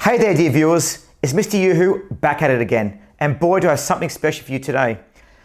Hey there dear viewers, it's Mr. Yoo-Hoo back at it again, and boy do I have something special for you today.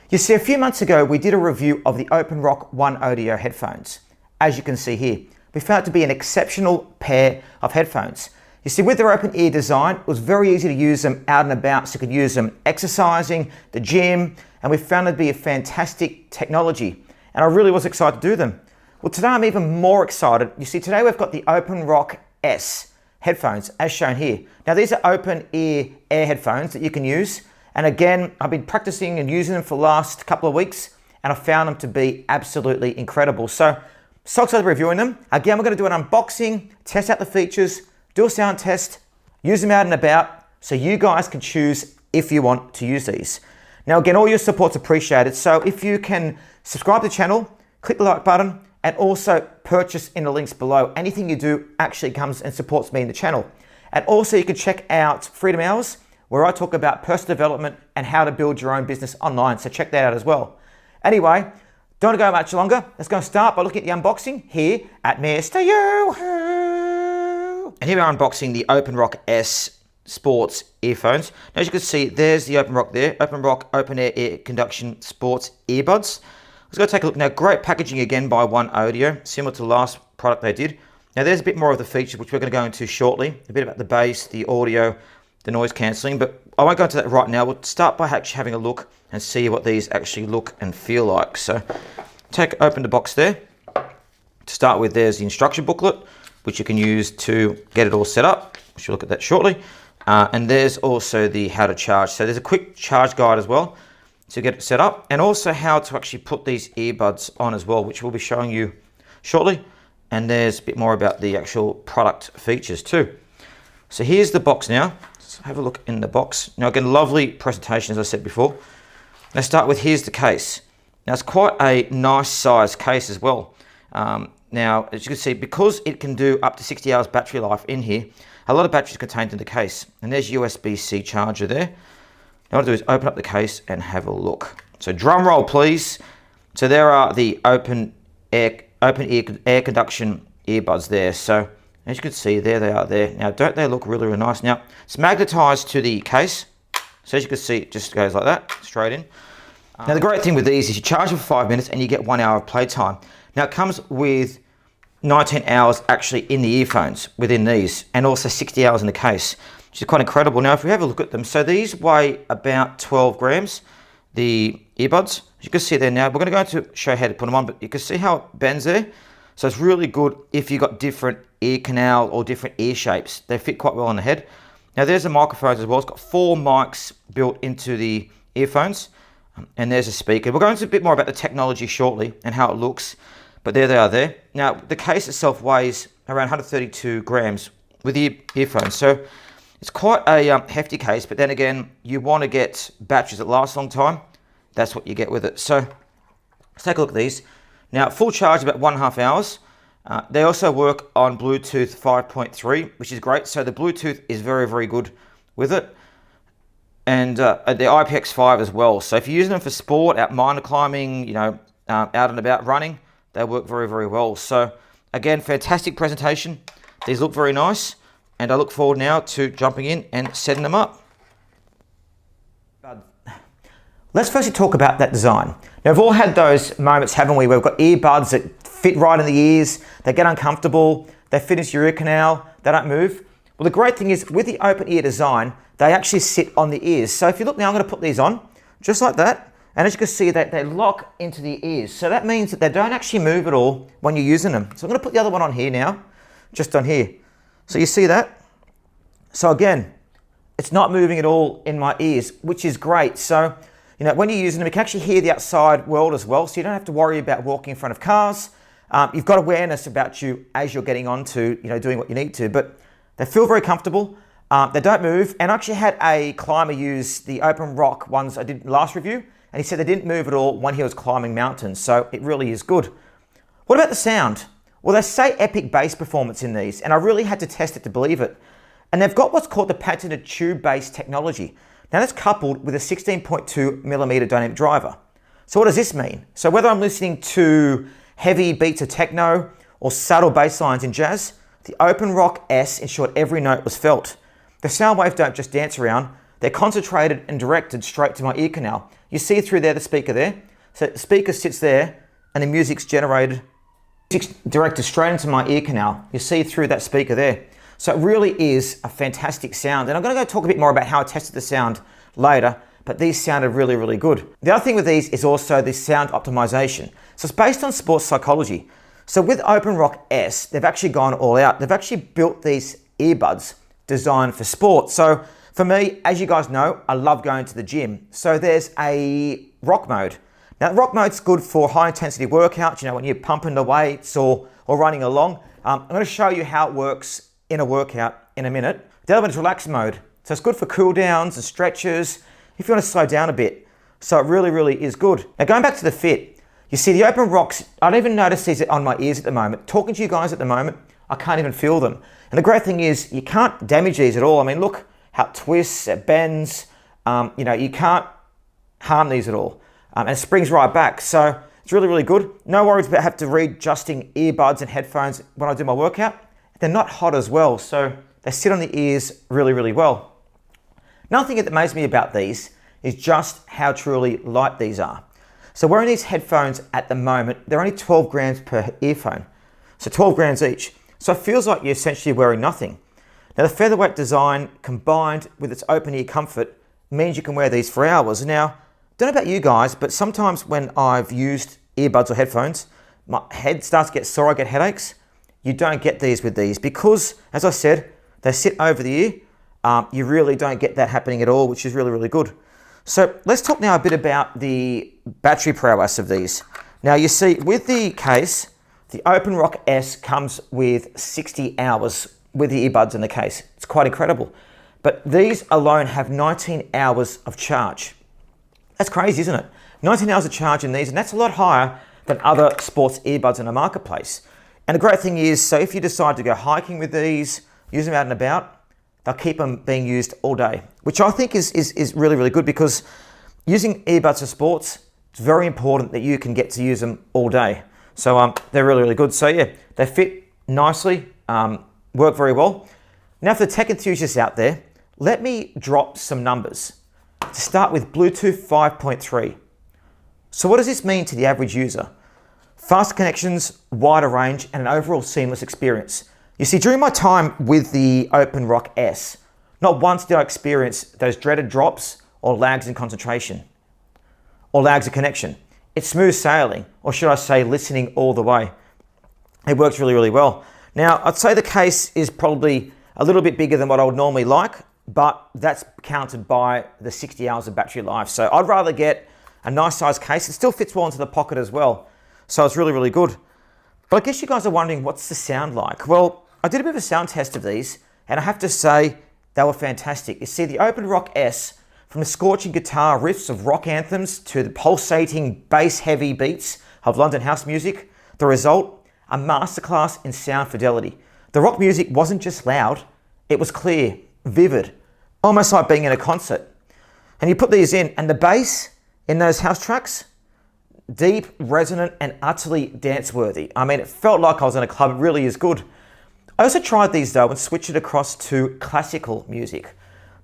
You see, a few months ago we did a review of the OpenRock One Audio headphones. As you can see here, we found it to be an exceptional pair of headphones. You see, with their open ear design, it was very easy to use them out and about, so you could use them exercising, the gym, and we found it to be a fantastic technology, and I really was excited to do them. Well, today I'm even more excited. You see, today we've got the OpenRock S headphones as shown here. Now these are open ear air headphones that you can use, and again I've been practicing and using them for the last couple of weeks and I found them to be absolutely incredible. So excited to be reviewing them. Again, we're going to do an unboxing, test out the features, do a sound test, use them out and about so you guys can choose if you want to use these. Now again, all your support's appreciated, so if you can subscribe to the channel, click the like button, and also purchase in the links below. Anything you do actually comes and supports me in the channel. And also you can check out Freedom Hours, where I talk about personal development and how to build your own business online. So check that out as well. Anyway, don't go much longer. Let's go start by looking at the unboxing here at Mr. Yoo-Hoo. And here we are unboxing the OpenRock S Sports earphones. Now, as you can see, there's the OpenRock there. OpenRock Open Air Conduction Sports earbuds. Let's go take a look now. Great packaging again by One Audio, similar to the last product they did. Now there's a bit more of the features which we're going to go into shortly. A bit about the bass, the audio, the noise cancelling, but I won't go into that right now. We'll start by actually having a look and see what these actually look and feel like. So open the box there. To start with, there's the instruction booklet, which you can use to get it all set up. We'll look at that shortly. And there's also the how to charge. So there's a quick charge guide as well to get it set up, and also how to actually put these earbuds on as well, which we'll be showing you shortly. And there's a bit more about the actual product features too. So here's the box now. Let's have a look in the box. Now again, lovely presentation as I said before. Let's start with, here's the case. Now it's quite a nice size case as well. Now as you can see, because it can do up to 60 hours battery life in here, a lot of batteries contained in the case. And there's USB-C charger there. Now what I'll do is open up the case and have a look. So drum roll please. So there are the open ear conduction earbuds there. So as you can see, there they are there. Now don't they look really, really nice? Now it's magnetized to the case. So as you can see, it just goes like that, straight in. Now the great thing with these is you charge them for 5 minutes and you get 1 hour of playtime. Now it comes with 19 hours actually in the earphones within these, and also 60 hours in the case, which is quite incredible. Now if we have a look at them, so these weigh about 12 grams, the earbuds. As you can see there now, we're going to go into show how to put them on, but you can see how it bends there. So it's really good if you've got different ear canal or different ear shapes. They fit quite well on the head. Now there's the microphones as well. It's got 4 mics built into the earphones, and there's a speaker. We'll go into a bit more about the technology shortly and how it looks, but there they are there. Now the case itself weighs around 132 grams with the earphones. So it's quite a hefty case, but then again, you want to get batteries that last a long time. That's what you get with it. So let's take a look at these. Now, full charge about 1.5 hours. They also work on Bluetooth 5.3, which is great. So the Bluetooth is very, very good with it. And the IPX5 as well. So if you're using them for sport, out mountain climbing, you know, out and about running, they work very, very well. So again, fantastic presentation. These look very nice. And I look forward now to jumping in and setting them up. Let's firstly talk about that design. Now we've all had those moments, haven't we, where we've got earbuds that fit right in the ears, they get uncomfortable, they fit into your ear canal, they don't move. Well, the great thing is with the open ear design, they actually sit on the ears. So if you look now, I'm going to put these on, just like that. And as you can see, they lock into the ears. So that means that they don't actually move at all when you're using them. So I'm going to put the other one on here now, just on here. So you see that? So again, it's not moving at all in my ears, which is great. So, you know, when you're using them, you can actually hear the outside world as well. So you don't have to worry about walking in front of cars. You've got awareness about you as you're getting onto, you know, doing what you need to, but they feel very comfortable. They don't move. And I actually had a climber use the OpenRock ones I did last review, and he said they didn't move at all when he was climbing mountains. So it really is good. What about the sound? Well, they say epic bass performance in these, and I really had to test it to believe it. And they've got what's called the patented tube bass technology. Now that's coupled with a 16.2 millimeter dynamic driver. So what does this mean? So whether I'm listening to heavy beats of techno or subtle bass lines in jazz, the OpenRock S ensured every note was felt. The sound waves don't just dance around, they're concentrated and directed straight to my ear canal. You see through there, the speaker there. So the speaker sits there and the music's directed straight into my ear canal. You see through that speaker there. So it really is a fantastic sound. And I'm gonna go talk a bit more about how I tested the sound later, but these sounded really, really good. The other thing with these is also the sound optimization. So it's based on sports psychology. So with OpenRock S, they've actually gone all out. They've actually built these earbuds designed for sport. So for me, as you guys know, I love going to the gym. So there's a rock mode. Now, rock mode's good for high intensity workouts, when you're pumping the weights or running along. I'm gonna show you how it works in a workout in a minute. The other one is relax mode. So it's good for cool downs and stretches if you want to slow down a bit. So it really, really is good. Now going back to the fit, you see the OpenRocks, I don't even notice these on my ears at the moment. Talking to you guys at the moment, I can't even feel them. And the great thing is you can't damage these at all. I mean, look how it twists, it bends, you can't harm these at all. And it springs right back. So it's really, really good. No worries about having to readjusting earbuds and headphones when I do my workout. They're not hot as well, so they sit on the ears really, really well. Another thing that amazes me about these is just how truly light these are. So wearing these headphones at the moment, they're only 12 grams per earphone. So 12 grams each. So it feels like you're essentially wearing nothing. Now the featherweight design combined with its open ear comfort means you can wear these for hours. Now, don't know about you guys, but sometimes when I've used earbuds or headphones, my head starts to get sore, I get headaches. You don't get these with these because, as I said, they sit over the ear. You really don't get that happening at all, which is really, really good. So let's talk now a bit about the battery prowess of these. Now you see with the case, the OpenRock S comes with 60 hours with the earbuds in the case. It's quite incredible. But these alone have 19 hours of charge. That's crazy, isn't it? 19 hours of charge in these, and that's a lot higher than other sports earbuds in the marketplace. And the great thing is, so if you decide to go hiking with these, use them out and about, they'll keep them being used all day, which I think is really, really good because using earbuds for sports, it's very important that you can get to use them all day. So they're really, really good. So yeah, they fit nicely, work very well. Now for the tech enthusiasts out there, let me drop some numbers. To start with Bluetooth 5.3. So what does this mean to the average user? Faster connections, wider range, and an overall seamless experience. You see, during my time with the OpenRock S, not once did I experience those dreaded drops or lags in concentration, or lags of connection. It's smooth sailing, or should I say listening all the way. It works really, really well. Now, I'd say the case is probably a little bit bigger than what I would normally like, but that's counted by the 60 hours of battery life. So I'd rather get a nice size case. It still fits well into the pocket as well. So it's really, really good. But I guess you guys are wondering, what's the sound like? Well, I did a bit of a sound test of these, and I have to say they were fantastic. You see, the OpenRock S, from the scorching guitar riffs of rock anthems to the pulsating bass-heavy beats of London house music, the result, a masterclass in sound fidelity. The rock music wasn't just loud, it was clear, vivid, almost like being in a concert. And you put these in, and the bass in those house tracks, deep, resonant, and utterly dance-worthy. I mean, it felt like I was in a club. It really is good. I also tried these though and switched it across to classical music.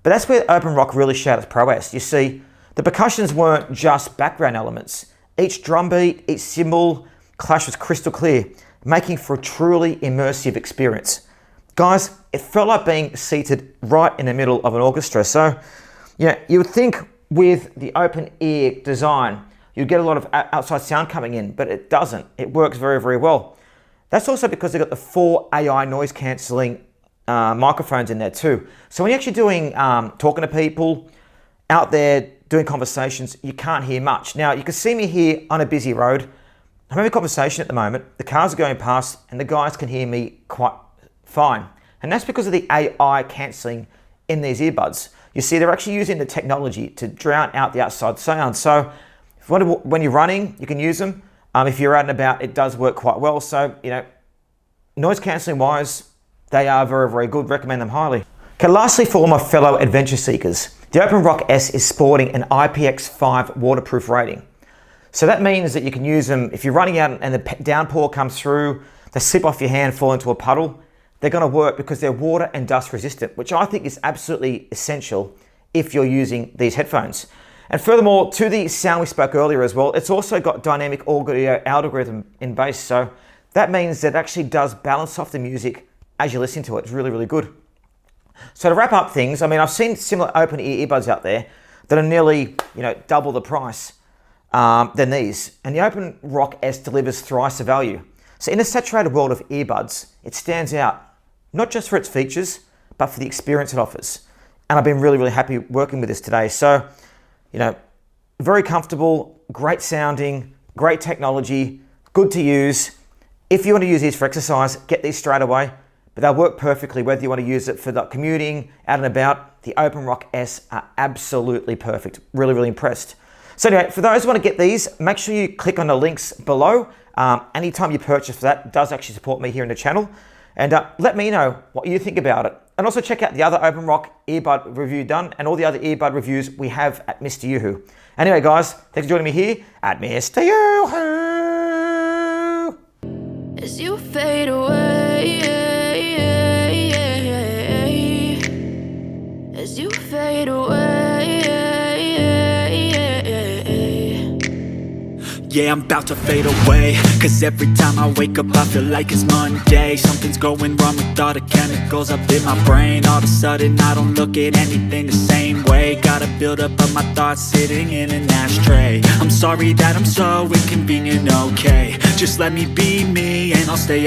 But that's where OpenRock really showed its prowess. You see, the percussions weren't just background elements. Each drum beat, each cymbal clash was crystal clear, making for a truly immersive experience. Guys, it felt like being seated right in the middle of an orchestra. So, you would think with the open ear design, you'd get a lot of outside sound coming in, but it doesn't. It works very, very well. That's also because they've got the 4 AI noise cancelling microphones in there too. So when you're actually doing, talking to people out there, doing conversations, you can't hear much. Now, you can see me here on a busy road. I'm having a conversation at the moment. The cars are going past and the guys can hear me quite fine. And that's because of the AI cancelling in these earbuds. You see, they're actually using the technology to drown out the outside sound. So when you're running, you can use them. If you're out and about, it does work quite well. So, noise cancelling wise, they are very, very good. Recommend them highly. Okay, lastly, for all my fellow adventure seekers, the OpenRock S is sporting an IPX5 waterproof rating. So that means that you can use them if you're running out and the downpour comes through, they slip off your hand, fall into a puddle. they're going to work because they're water and dust resistant, which I think is absolutely essential if you're using these headphones. And furthermore, to the sound we spoke earlier as well, it's also got dynamic audio algorithm in bass. So that means that it actually does balance off the music as you listen to it. It's really, really good. So to wrap up things, I mean, I've seen similar open ear earbuds out there that are nearly, double the price than these. And the Open Rock S delivers thrice the value. So in a saturated world of earbuds, it stands out, not just for its features, but for the experience it offers. And I've been really, really happy working with this today. So, very comfortable, great sounding, great technology, good to use. If you want to use these for exercise, get these straight away. But they'll work perfectly whether you want to use it for commuting, out and about. The Open Rock S are absolutely perfect. Really, really impressed. So anyway, for those who want to get these, make sure you click on the links below. Anytime you purchase for that, it does actually support me here in the channel. And let me know what you think about it. And also check out the other Open Rock earbud review done and all the other earbud reviews we have at Mr. Yoo-Hoo. Anyway, guys, thanks for joining me here at Mr. Yoo-Hoo. As you fade away, as you fade away. Yeah, I'm about to fade away, cause every time I wake up I feel like it's Monday. Something's going wrong with all the chemicals up in my brain. All of a sudden I don't look at anything the same way. Gotta build up of my thoughts sitting in an ashtray. I'm sorry that I'm so inconvenient, okay. Just let me be me and I'll stay